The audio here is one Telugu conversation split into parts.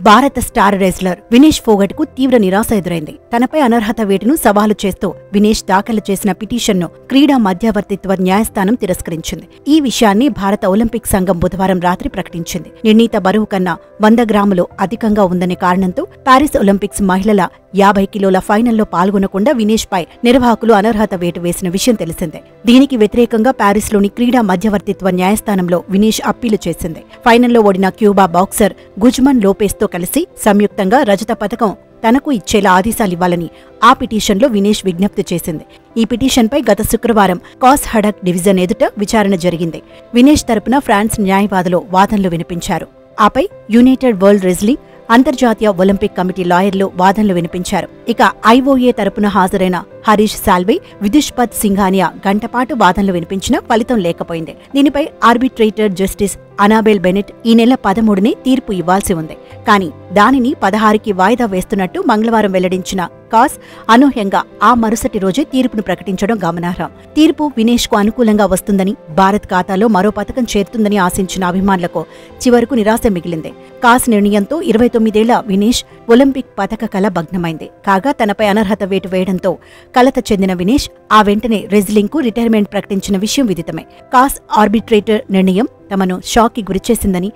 భారత స్టార్ రెజ్లర్ వినేష్ ఫోగట్ కు తీవ్ర నిరాశ ఎదురైంది. తనపై అనర్హత వేటును సవాలు చేస్తూ వినేష్ దాఖలు చేసిన పిటిషన్ను క్రీడా మధ్యవర్తిత్వ న్యాయస్థానం తిరస్కరించింది. ఈ విషయాన్ని భారత ఒలింపిక్ సంఘం బుధవారం రాత్రి ప్రకటించింది. నిర్ణీత బరువు కన్నా 100 గ్రాములు అధికంగా ఉందనే కారణంతో పారిస్ ఒలింపిక్స్ మహిళల 50 కిలోల ఫైనల్లో పాల్గొనకుండా వినేష్ పై నిర్వాహకులు అనర్హత వేటు వేసిన విషయం తెలిసిందే. దీనికి వ్యతిరేకంగా పారిస్లోని క్రీడా మధ్యవర్తిత్వ న్యాయస్థానంలో వినేష్ అప్పీలు చేసింది. ఫైనల్లో ఓడిన క్యూబా బాక్సర్ గుజ్మన్ లోపెస్తో కలిసి సంయుక్తంగా రజత పతకం తనకు ఇచ్చేలా ఆదేశాలివ్వాలని ఆ పిటిషన్లో వినేష్ విజ్ఞప్తి చేసింది. ఈ పిటిషన్పై గత శుక్రవారం కాస్ హడక్ డివిజన్ ఎదుట విచారణ జరిగింది. వినేష్ తరపున ఫ్రాన్స్ న్యాయవాదులు వాదనలు వినిపించారు. ఆపై యునైటెడ్ వరల్డ్ రెజ్లింగ్ అంతర్జాతీయ ఒలింపిక్ కమిటీ లాయర్లు వాదనలు వినిపించారు. ఇక ఐఓఏ తరపున హాజరైన హరీష్ సాల్వే, విదుష్పత్ సింఘానియా గంటపాటు వాదనలు వినిపించినా ఫలితం లేకపోయింది. దీనిపై ఆర్బిట్రేటర్ జస్టిస్ అనాబెల్ బెనెట్ ఈ నెల 13ని తీర్పు ఇవ్వాల్సి ఉంది. కానీ దానిని 16కి వాయిదా వేస్తున్నట్టు మంగళవారం వెల్లడించిన కాస్ అనూహ్యంగా ఆ మరుసటి రోజే తీర్పును ప్రకటించడం గమనార్హం. తీర్పు వినేష్ కు అనుకూలంగా వస్తుందని, భారత్ ఖాతాలో మరో పతకం చేరుతుందని ఆశించిన అభిమానులకు చివరకు నిరాశ మిగిలింది. కాస్ నిర్ణయంతో 29 ఏళ్ల వినేష్ ఒలింపిక్ పతక కల భగ్నమైంది. కాగా తనపై అనర్హత వేటు వేయడంతో కలత చెందిన వినేష్ ఆ వెంటనే రెజ్లింగ్ కు రిటైర్మెంట్ ప్రకటించిన విషయం విదితమే. కాస్ ఆర్బిట్రేటర్ నిర్ణయం తమను షాక్కి గురిచేసిందని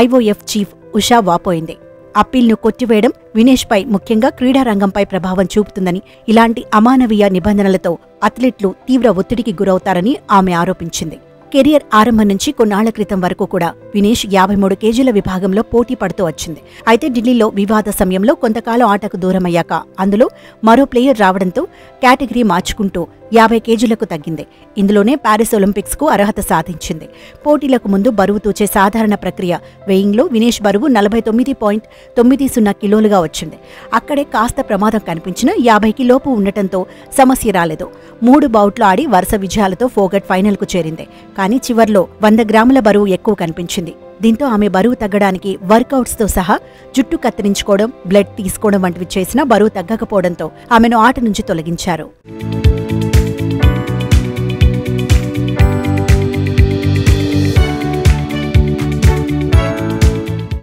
ఐఓఎఫ్ చీఫ్ ఉషా వాపోయింది. అప్పీల్ను కొట్టివేయడం వినేష్ పై, ముఖ్యంగా క్రీడారంగంపై ప్రభావం చూపుతుందని, ఇలాంటి అమానవీయ నిబంధనలతో అథ్లెట్లు తీవ్ర ఒత్తిడికి గురవుతారని ఆమె ఆరోపించింది. కెరియర్ ఆరంభం నుంచి కొన్నాళ్ల క్రితం వరకు కూడా వినేష్ 53 కేజీల విభాగంలో పోటీ పడుతూ వచ్చింది. అయితే ఢిల్లీలో వివాద సమయంలో కొంతకాలం ఆటకు దూరమయ్యాక అందులో మరో ప్లేయర్ రావడంతో కేటగిరీ మార్చుకుంటూ 50 కేజీలకు తగ్గింది. ఇందులోనే పారిస్ ఒలింపిక్స్ కు అర్హత సాధించింది. పోటీలకు ముందు బరువు తూచే సాధారణ ప్రక్రియ వెయింగ్లో వినేష్ బరువు 49.90 కిలోలుగా వచ్చింది. అక్కడే కాస్త ప్రమాదం కనిపించినా 50కి లోపు ఉండటంతో సమస్య రాలేదు. 3 బౌట్లు ఆడి వరుస విజయాలతో ఫోగట్ ఫైనల్కు చేరింది. కానీ చివర్లో 100 గ్రాముల బరువు ఎక్కువ కనిపించింది. దీంతో ఆమె బరువు తగ్గడానికి వర్కౌట్స్తో సహా జుట్టు కత్తిరించుకోవడం, బ్లడ్ తీసుకోవడం వంటివి చేసినా బరువు తగ్గకపోవడంతో ఆమెను ఆట నుంచి తొలగించారు.